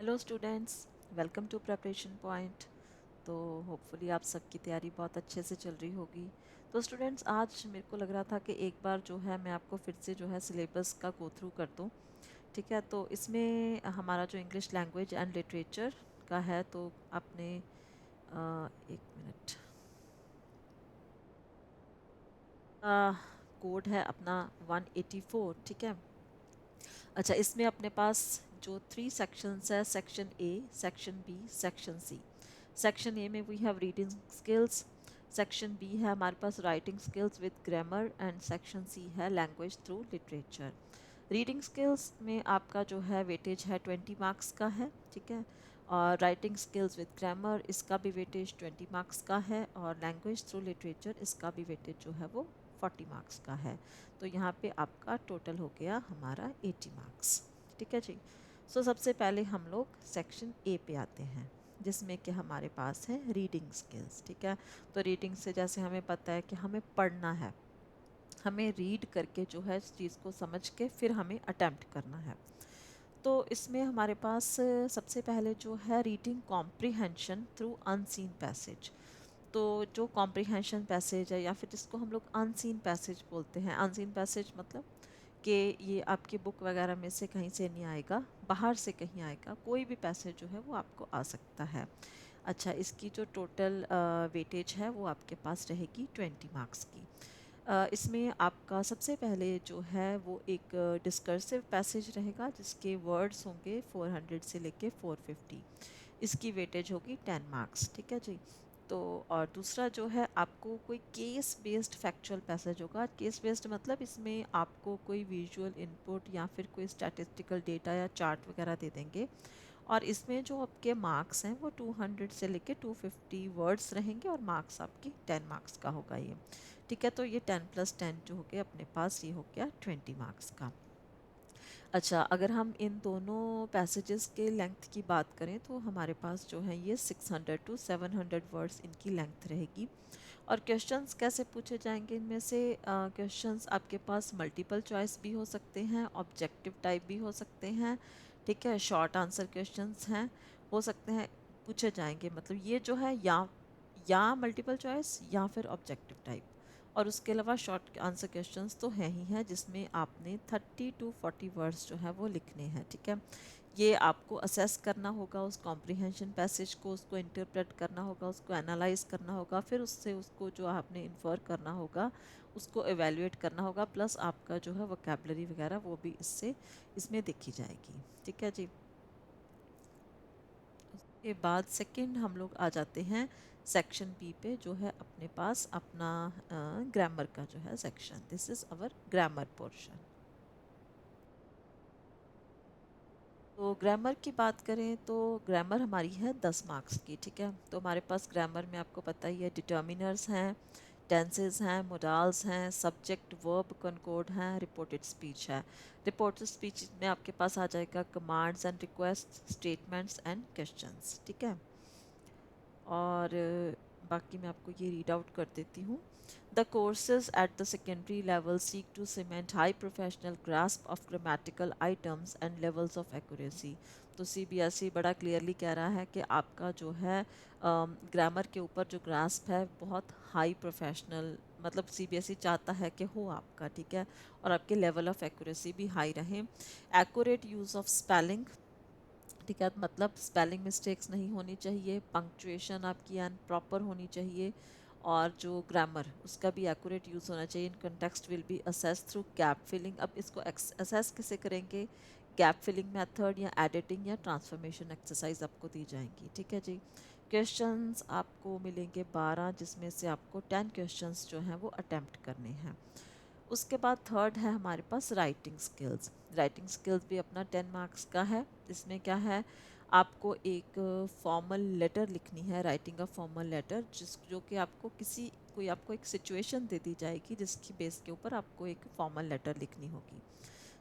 Hello students, welcome to Preparation Point. तो hopefully आप सबकी तैयारी बहुत अच्छे से चल रही होगी। तो स्टूडेंट्स, आज मेरे को लग रहा था कि एक बार जो है मैं आपको फिर से जो है सिलेबस का गो थ्रू कर दूं। ठीक है, तो इसमें हमारा जो इंग्लिश लैंग्वेज एंड लिटरेचर का है, तो आपने एक मिनट, कोड है अपना 184। ठीक है। अच्छा, इसमें अपने पास जो 3 सेक्शंस है, section A, section B, section C. Section A में we have reading skills, section B है हमारे पास writing skills with grammar and section C है language through literature. Reading skills में आपका जो है वेटेज है 20 मार्क्स का है। ठीक है। और राइटिंग स्किल्स विद ग्रामर, इसका भी वेटेज 20 मार्क्स का है, और लैंग्वेज थ्रू लिटरेचर, इसका भी वेटेज जो है वो 40 मार्क्स का है। तो यहाँ पे आपका टोटल हो गया हमारा 80 मार्क्स। ठीक है जी। सबसे पहले हम लोग सेक्शन ए पे आते हैं, जिसमें कि हमारे पास है रीडिंग स्किल्स। ठीक है। तो रीडिंग से जैसे हमें पता है कि हमें पढ़ना है, हमें रीड करके जो है इस चीज़ को समझ के फिर हमें अटेम्प्ट करना है। तो इसमें हमारे पास सबसे पहले जो है reading comprehension through unseen passage. तो जो कॉम्प्रिहेंशन पैसेज है, या फिर जिसको हम लोग अनसीन पैसेज बोलते हैं, अनसीन पैसेज मतलब कि ये आपकी बुक वगैरह में से कहीं से नहीं आएगा, बाहर से कहीं आएगा, कोई भी पैसेज जो है वो आपको आ सकता है। अच्छा, इसकी जो टोटल वेटेज है वो आपके पास रहेगी 20 मार्क्स की। इसमें आपका सबसे पहले जो है वो एक डिस्कर्सिव पैसेज रहेगा, जिसके वर्ड्स होंगे 400 से लेके 450। इसकी वेटेज होगी 10 मार्क्स। ठीक है जी। तो और दूसरा जो है आपको कोई केस बेस्ड फैक्चुअल पैसेज होगा। केस बेस्ड मतलब इसमें आपको कोई विजुअल इनपुट या फिर कोई स्टैटिस्टिकल डेटा या चार्ट वगैरह दे देंगे, और इसमें जो आपके मार्क्स हैं वो 200 से लेके 250 वर्ड्स रहेंगे, और मार्क्स आपकी 10 मार्क्स का होगा ये। ठीक है। तो ये 10 + 10 जो हो गया अपने पास, ये हो गया 20 मार्क्स का। अच्छा, अगर हम इन दोनों पैसेजेस के लेंथ की बात करें, तो हमारे पास जो है ये 600 टू 700 वर्ड्स इनकी लेंथ रहेगी। और क्वेश्चंस कैसे पूछे जाएंगे, इनमें से क्वेश्चंस आपके पास मल्टीपल चॉइस भी हो सकते हैं, ऑब्जेक्टिव टाइप भी हो सकते हैं। ठीक है। शॉर्ट आंसर क्वेश्चंस हैं, हो सकते हैं, पूछे जाएंगे। मतलब ये जो है या मल्टीपल चॉइस या फिर ऑब्जेक्टिव टाइप। और उसके अलावा शॉर्ट आंसर क्वेश्चंस तो हैं ही हैं, जिसमें आपने 30 टू 40 वर्ड्स जो है वो लिखने हैं। ठीक है। ये आपको असेस करना होगा उस कॉम्प्रिहेंशन पैसेज को, उसको इंटरप्रेट करना होगा, उसको एनालाइज करना होगा, फिर उससे उसको जो आपने इन्फर करना होगा उसको एवेल्युएट करना होगा, प्लस आपका जो है वोकैबुलरी वगैरह वो भी इसमें देखी जाएगी। ठीक है जी। उसके बाद सेकंड हम लोग आ जाते हैं सेक्शन बी पे, जो है अपने पास अपना ग्रामर का जो है section. This is our grammar portion. तो ग्रामर की बात करें तो ग्रामर हमारी है 10 मार्क्स की। ठीक है। तो हमारे पास ग्रामर में आपको पता ही है, डिटर्मिनर्स हैं, टेंसेस हैं, मोडाल्स हैं, सब्जेक्ट वर्ब कनकोड हैं, रिपोर्टेड स्पीच है। रिपोर्टेड स्पीच में आपके पास आ जाएगा commands and request, statements and questions. ठीक है। और बाकी मैं आपको ये रीड आउट कर देती हूँ। The courses at the secondary level seek to cement high professional grasp of grammatical items and levels of accuracy. तो सीबीएसई बड़ा क्लियरली कह रहा है कि आपका जो है ग्रामर के ऊपर जो ग्रास्प है बहुत हाई प्रोफेशनल, मतलब सीबीएसई चाहता है कि हो आपका। ठीक है। और आपके लेवल ऑफ एक्यूरेसी भी हाई रहे। Accurate use of spelling. ठीक है। मतलब स्पेलिंग मिस्टेक्स नहीं होनी चाहिए, पंक्चुएशन आपकी एंड प्रॉपर होनी चाहिए, और जो ग्रामर उसका भी एक्यूरेट यूज़ होना चाहिए। In context will be assess through gap filling. अब इसको असेस कैसे करेंगे? गैप फिलिंग मेथड या एडिटिंग या ट्रांसफॉर्मेशन एक्सरसाइज आपको दी जाएंगी। ठीक है जी। क्वेश्चंस आपको मिलेंगे 12, जिसमें से आपको 10 क्वेश्चंस जो हैं वो अटेम्प्ट करने हैं। उसके बाद थर्ड है हमारे पास राइटिंग स्किल्स। राइटिंग स्किल्स भी अपना 10 मार्क्स का है। इसमें क्या है, आपको एक फॉर्मल लेटर लिखनी है, राइटिंग अ फॉर्मल लेटर, जो कि आपको कोई आपको एक सिचुएशन दे दी जाएगी, जिसकी बेस के ऊपर आपको एक फॉर्मल लेटर लिखनी होगी।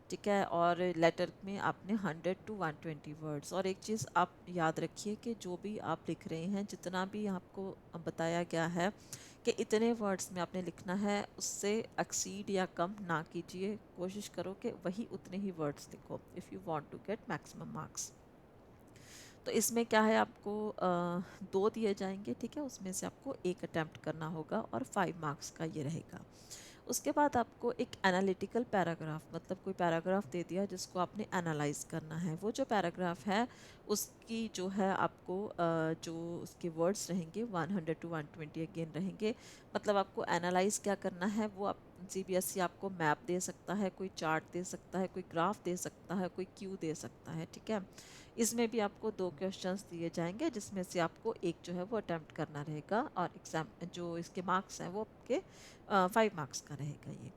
ठीक है। और लेटर में आपने 100 टू 120 वर्ड्स। और एक चीज़ आप याद रखिए कि जो भी आप लिख रहे हैं, जितना भी आपको बताया गया है कि इतने वर्ड्स में आपने लिखना है, उससे एक्सीड या कम ना कीजिए। कोशिश करो कि वही उतने ही वर्ड्स लिखो if you want to get maximum marks. तो इसमें क्या है, आपको दो दिए जाएंगे, ठीक है, उसमें से आपको एक अटैम्प्ट करना होगा और 5 मार्क्स का ये रहेगा। उसके बाद आपको एक एनालिटिकल पैराग्राफ, मतलब कोई पैराग्राफ दे दिया जिसको आपने एनालाइज करना है। वो जो पैराग्राफ है उसकी जो है आपको जो उसके वर्ड्स रहेंगे 100 to 120 अगेन रहेंगे। मतलब आपको एनालाइज क्या करना है, वो आप सीबीएसई आपको मैप दे सकता है, कोई चार्ट दे सकता है, कोई ग्राफ दे सकता है, कोई क्यू दे सकता है, ठीक है। इसमें भी आपको 2 क्वेश्चंस दिए जाएंगे जिसमें से आपको एक जो है वो अटेम्प्ट करना रहेगा, और एग्जाम जो इसके मार्क्स हैं वो आपके 5 मार्क्स का रहेगा ये।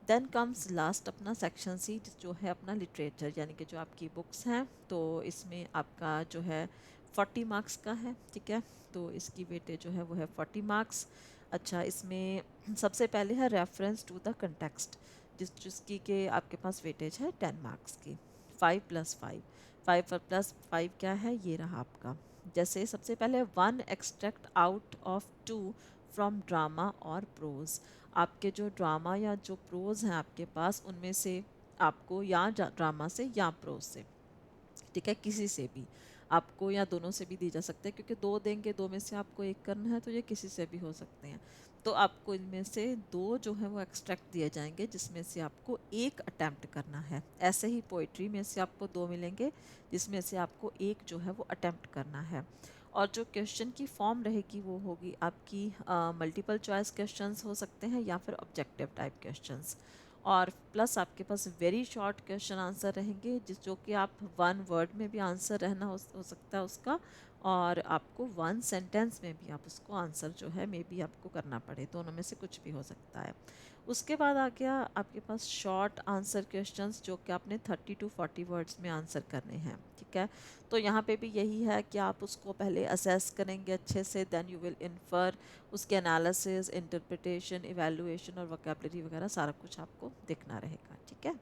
देन कम्स लास्ट अपना सेक्शन सी, जो है अपना लिटरेचर, यानी कि जो आपकी बुक्स हैं। तो इसमें आपका जो है 40 मार्क्स का है, ठीक है। तो इसकी वेटेज जो है वो है 40 मार्क्स। अच्छा, इसमें सबसे पहले है रेफरेंस टू द कंटेक्स्ट, जिसकी के आपके पास वेटेज है 10 मार्क्स की। 5 + 5, 5 + 5 क्या है, ये रहा आपका। जैसे सबसे पहले 1 extract out of 2 from drama और प्रोज। आपके जो ड्रामा या जो प्रोज हैं आपके पास, उनमें से आपको या ड्रामा से या प्रोज से, ठीक है, किसी से भी आपको, या दोनों से भी दी जा सकते हैं, क्योंकि दो देंगे, दो में से आपको एक करना है, तो ये किसी से भी हो सकते हैं। तो आपको इनमें से दो जो है वो एक्सट्रैक्ट दिए जाएंगे जिसमें से आपको एक अटैम्प्ट करना है। ऐसे ही पोइट्री में से आपको दो मिलेंगे जिसमें से आपको एक जो है वो अटैम्प्ट करना है। और जो क्वेश्चन की फॉर्म रहेगी वो होगी आपकी मल्टीपल चॉइस क्वेश्चंस हो सकते हैं या फिर ऑब्जेक्टिव टाइप क्वेश्चंस। और प्लस आपके पास वेरी शॉर्ट क्वेश्चन आंसर रहेंगे, जो कि आप 1 वर्ड में भी आंसर रहना हो सकता है उसका, और आपको 1 सेंटेंस में भी आप उसको आंसर जो है मे बी आपको करना पड़े, दोनों में से कुछ भी हो सकता है। उसके बाद आ गया आपके पास शॉर्ट आंसर क्वेश्चंस, जो कि आपने 30 to 40 वर्ड्स में आंसर करने हैं, ठीक है। तो यहाँ पे भी यही है कि आप उसको पहले असेस करेंगे अच्छे से, देन यू विल इन्फर, उसके एनालिसिस, इंटरप्रिटेशन, इवैल्यूएशन और वोकैबुलरी वगैरह सारा कुछ आपको देखना रहेगा, ठीक है।